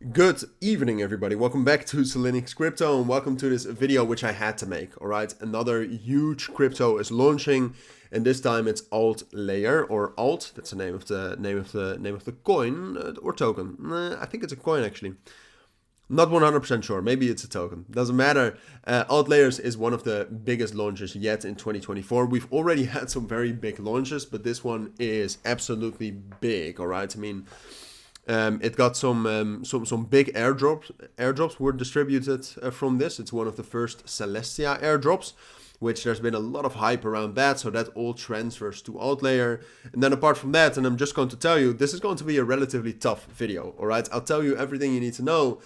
Good evening, everybody. Welcome back to Cilinix Crypto, and welcome to this video which I had to make. All right, another huge crypto is launching, and this time it's ALTLayer or Alt. That's the name of the coin or token. I think it's a coin actually. Not 100% sure. Maybe it's a token. Doesn't matter. ALTLayers is one of the biggest launches yet in 2024. We've already had some very big launches, but this one is absolutely big. All right. I mean, it got some big airdrops. Airdrops were distributed from this. It's one of the first Celestia airdrops, which there's been a lot of hype around that. So that all transfers to ALTLayer. And then apart from that, and I'm just going to tell you, this is going to be a relatively tough video. All right, I'll tell you everything you need to know.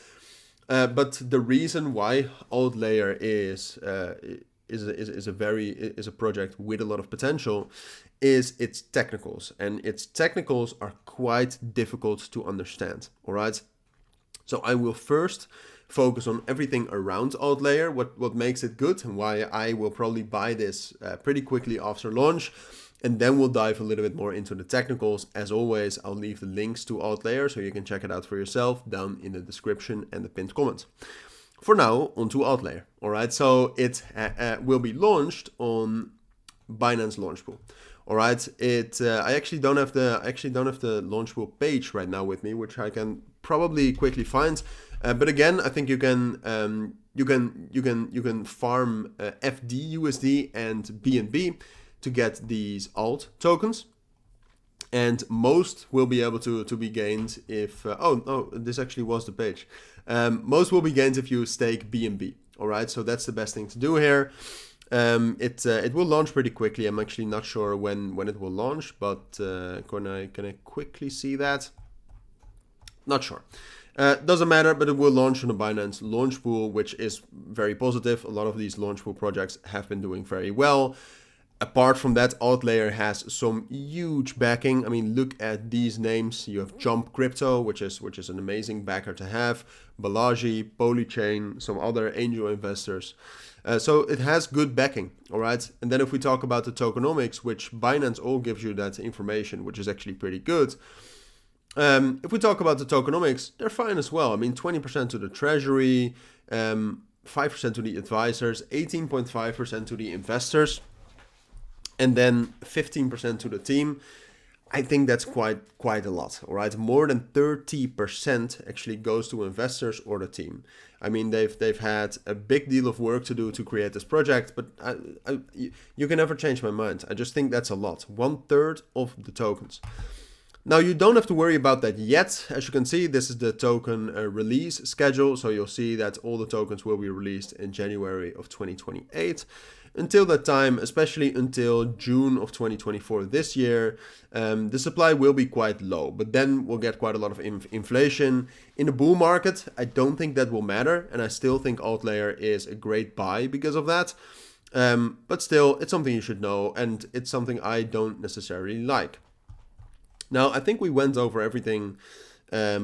But the reason why ALTLayer is a project with a lot of potential is its technicals, and its technicals are quite difficult to understand. All right, so I will first focus on everything around ALTLayer, what makes it good, and why I will probably buy this pretty quickly after launch. And then we'll dive a little bit more into the technicals. As always, I'll leave the links to ALTLayer so you can check it out for yourself down in the description and the pinned comment. For now, onto ALTLayer. All right, so it will be launched on Binance Launchpool. All right, I actually don't have the Launchpool page right now with me, which I can probably quickly find. But again, I think you can farm FD, and BNB to get these alt tokens, and most will be able to be gained if this actually was the page. Most will be gained if you stake BNB. All right, so that's the best thing to do here. It will launch pretty quickly. I'm actually not sure when it will launch, but can I quickly see that? Not sure. Doesn't matter, but it will launch on the Binance Launchpool, which is very positive. A lot of these Launchpool projects have been doing very well. Apart from that, ALTLayer has some huge backing. I mean, look at these names. You have Jump Crypto, which is an amazing backer to have. Balaji, Polychain, some other angel investors. So it has good backing, all right? And then if we talk about the tokenomics, which Binance all gives you that information, which is actually pretty good. If we talk about the tokenomics, they're fine as well. I mean, 20% to the treasury, 5% to the advisors, 18.5% to the investors, and then 15% to the team. I think that's quite a lot, all right? More than 30% actually goes to investors or the team. I mean, they've had a big deal of work to do to create this project, but you can never change my mind. I just think that's a lot. 1/3 of the tokens. Now, you don't have to worry about that yet. As you can see, this is the token release schedule. So you'll see that all the tokens will be released in January of 2028. Until that time, especially until June of 2024 this year, the supply will be quite low. But then we'll get quite a lot of inflation. In the bull market, I don't think that will matter. And I still think ALTLayer is a great buy because of that. But still, it's something you should know. And it's something I don't necessarily like. Now, I think we went over everything,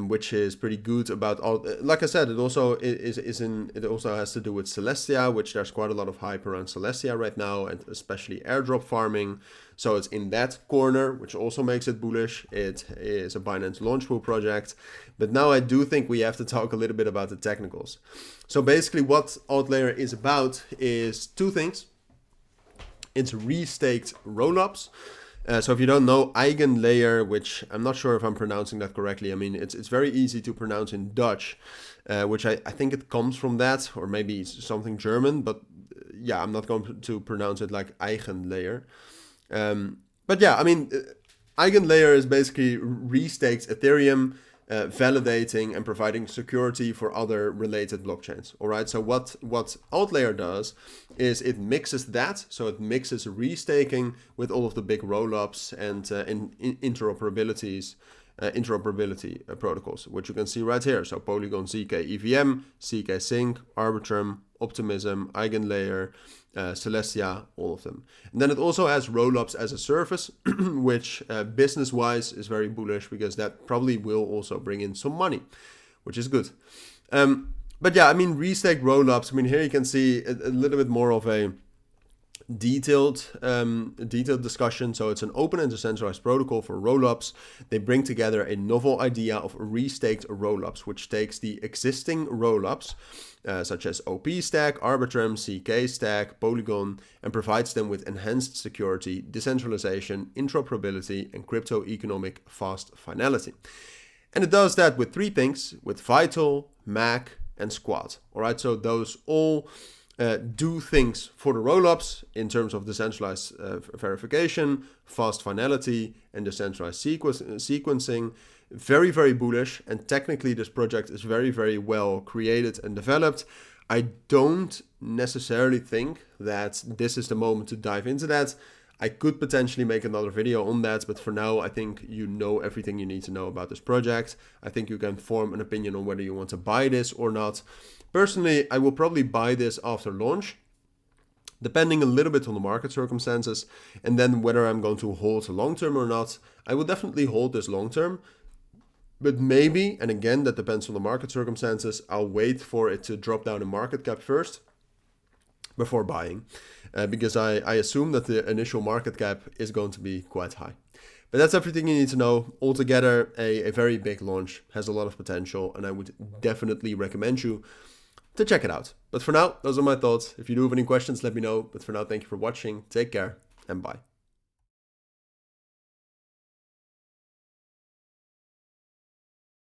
which is pretty good about all. Like I said, it also it also has to do with Celestia, which there's quite a lot of hype around Celestia right now, and especially airdrop farming. So it's in that corner, which also makes it bullish. It is a Binance Launchpool project, but now I do think we have to talk a little bit about the technicals. So basically, what ALTLayer is about is two things. It's restaked rollups. So if you don't know, ALTLayer, which I'm not sure if I'm pronouncing that correctly. I mean, it's very easy to pronounce in Dutch, which I think it comes from that, or maybe it's something German. But yeah, I'm not going to pronounce it like ALTLayer. But yeah, I mean, ALTLayer is basically restaked Ethereum, validating and providing security for other related blockchains. All right. So what ALTLayer does is it mixes that. So it mixes restaking with all of the big rollups and interoperability protocols, which you can see right here. So Polygon, ZK EVM, ZK Sync, Arbitrum, Optimism, ALTLayer, Celestia, all of them. And then it also has rollups as a service, which business-wise is very bullish because that probably will also bring in some money, which is good. But yeah, I mean, restake rollups. I mean, here you can see a little bit more of a detailed discussion. So it's an open and decentralized protocol for rollups. They bring together a novel idea of restaked rollups, which takes the existing rollups such as OP Stack, Arbitrum, CK Stack, Polygon, and provides them with enhanced security, decentralization, interoperability, and crypto economic fast finality. And it does that with three things: with Vital, MAC, and Squad. All right, so those all do things for the rollups in terms of decentralized verification, fast finality, and decentralized sequencing. Very, very bullish, and technically this project is very, very well created and developed. I don't necessarily think that this is the moment to dive into that. I could potentially make another video on that, but for now, I think you know everything you need to know about this project. I think you can form an opinion on whether you want to buy this or not. Personally, I will probably buy this after launch, depending a little bit on the market circumstances, and then whether I'm going to hold long term or not. I will definitely hold this long term, but maybe, and again, that depends on the market circumstances, I'll wait for it to drop down in market cap first before buying, because I assume that the initial market cap is going to be quite high. But that's everything you need to know. Altogether, a very big launch, has a lot of potential, and I would definitely recommend you to check it out. But for now, those are my thoughts. If you do have any questions, let me know. But for now, thank you for watching. Take care and bye.